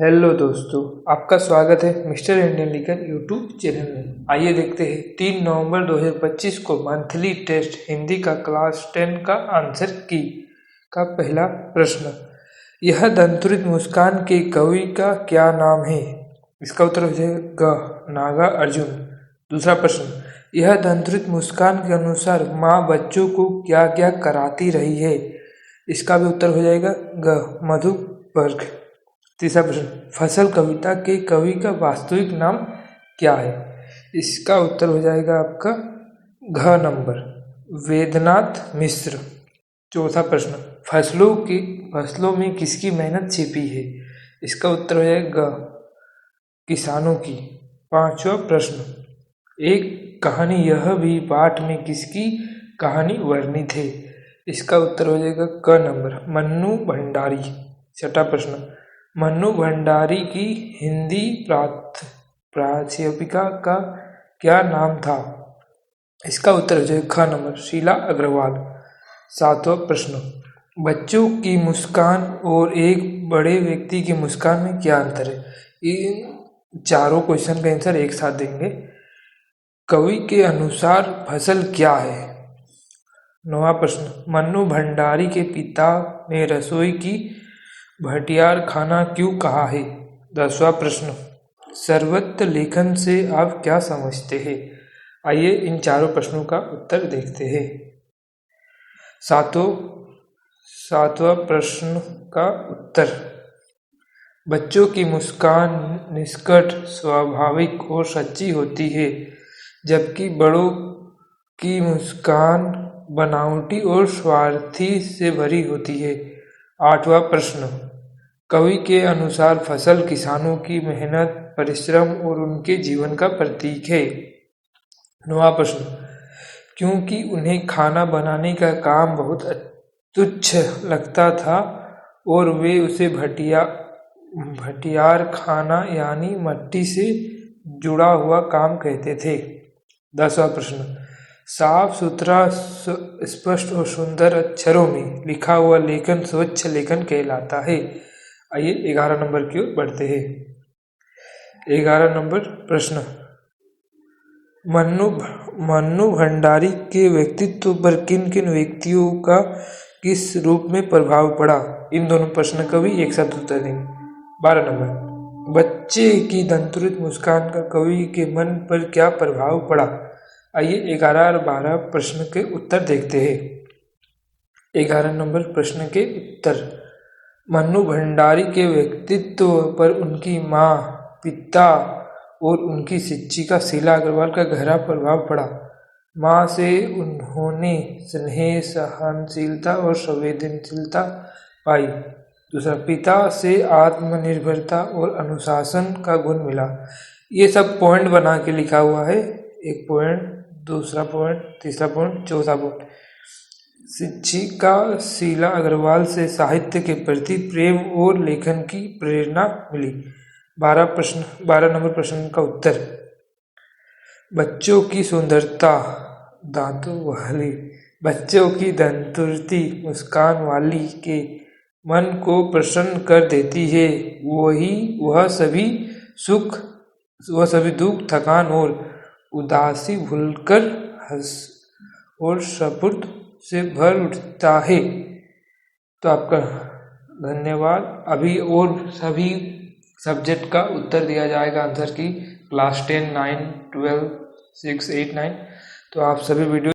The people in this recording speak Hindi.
हेलो दोस्तों, आपका स्वागत है mister Indian legal YouTube channel में। आइए देखते हैं 3 नवंबर 2025 को मंथली टेस्ट हिंदी का क्लास 10 का आंसर की का पहला प्रश्न। यह दंतुरित मुस्कान के कवि का क्या नाम है? इसका उत्तर हो जाएगा नागा अर्जुन। दूसरा प्रश्न, यह दंतुरित मुस्कान के अनुसार माँ बच्चों को क्या क्या कराती रही है? इसका भी उत्तर हो जाएगा मधु पर्क। तीसरा प्रश्न, फसल कविता के कवि का वास्तविक नाम क्या है? इसका उत्तर हो जाएगा आपका घ नंबर वेदनाथ मिश्र। चौथा प्रश्न, फसलों में किसकी मेहनत छिपी है? इसका उत्तर हो जाएगा किसानों की। पांचवा प्रश्न, एक कहानी यह भी पाठ में किसकी कहानी वर्णित है? इसका उत्तर हो जाएगा क नंबर मन्नू भंडारी। छठा प्रश्न, मन्नू भंडारी की हिंदी प्राध्यापिका का क्या नाम था? इसका उत्तर हो जाएगा ख नंबर शीला अग्रवाल। सातवां प्रश्न, बच्चों की मुस्कान और एक बड़े व्यक्ति की मुस्कान में क्या अंतर है? इन चारों क्वेश्चन का आंसर एक साथ देंगे। कवि के अनुसार फसल क्या है? नौवां प्रश्न, मन्नू भंडारी के पिता ने रसोई की भटियार खाना क्यों कहा है? 10वां प्रश्न, सर्वत्र लेखन से आप क्या समझते हैं? आइए इन चारों प्रश्नों का उत्तर देखते हैं। सातवां प्रश्न का उत्तर, बच्चों की मुस्कान निष्कट, स्वाभाविक और सच्ची होती है, जबकि बड़ों की मुस्कान बनावटी और स्वार्थी से भरी होती है। 8वां प्रश्न, कवि के अनुसार फसल किसानों की मेहनत, परिश्रम और उनके जीवन का प्रतीक है। 9वां प्रश्न, क्योंकि उन्हें खाना बनाने का काम बहुत तुच्छ लगता था और वे उसे भटियार खाना यानी मट्टी से जुड़ा हुआ काम कहते थे। 10वां प्रश्न, साफ सुथरा, स्पष्ट और सुंदर अक्षरों में लिखा हुआ लेखन स्वच्छ लेखन कहलाता है। आइए 11 नंबर की ओर बढ़ते हैं। 11 नंबर प्रश्न, मन्नू भंडारी के व्यक्तित्व पर किन किन व्यक्तियों का किस रूप में प्रभाव पड़ा? इन दोनों प्रश्न का भी एक साथ उत्तर देंगे। 12 नंबर, बच्चे की दंतुरित मुस्कान का कवि के मन पर क्या प्रभाव पड़ा? आइए 11 और 12 प्रश्न के उत्तर देखते हैं। 11 नंबर प्रश्न के उत्तर, मन्नू भंडारी के व्यक्तित्व पर उनकी माँ, पिता और उनकी शिक्षिका शीला अग्रवाल का गहरा प्रभाव पड़ा। माँ से उन्होंने स्नेह, सहनशीलता और संवेदनशीलता पाई। दूसरा, पिता से आत्मनिर्भरता और अनुशासन का गुण मिला। ये सब पॉइंट बना के लिखा हुआ है, एक पॉइंट, दूसरा पॉइंट, तीसरा पॉइंट, चौथा पॉइंट। शिक्षिका शीला अग्रवाल से साहित्य के प्रति प्रेम और लेखन की प्रेरणा मिली। 12 नंबर प्रश्न का उत्तर, बच्चों की सुंदरता, दांतों वाली, बच्चों की दंतुरती मुस्कान वाली के मन को प्रसन्न कर देती है। वह सभी दुख, थकान और उदासी भूलकर हंस और स्फूर्ति से भर उठता है। तो आपका धन्यवाद। अभी और सभी सब्जेक्ट का उत्तर दिया जाएगा आंसर की क्लास 10, 9, 12, 6, 8, 9। तो आप सभी वीडियो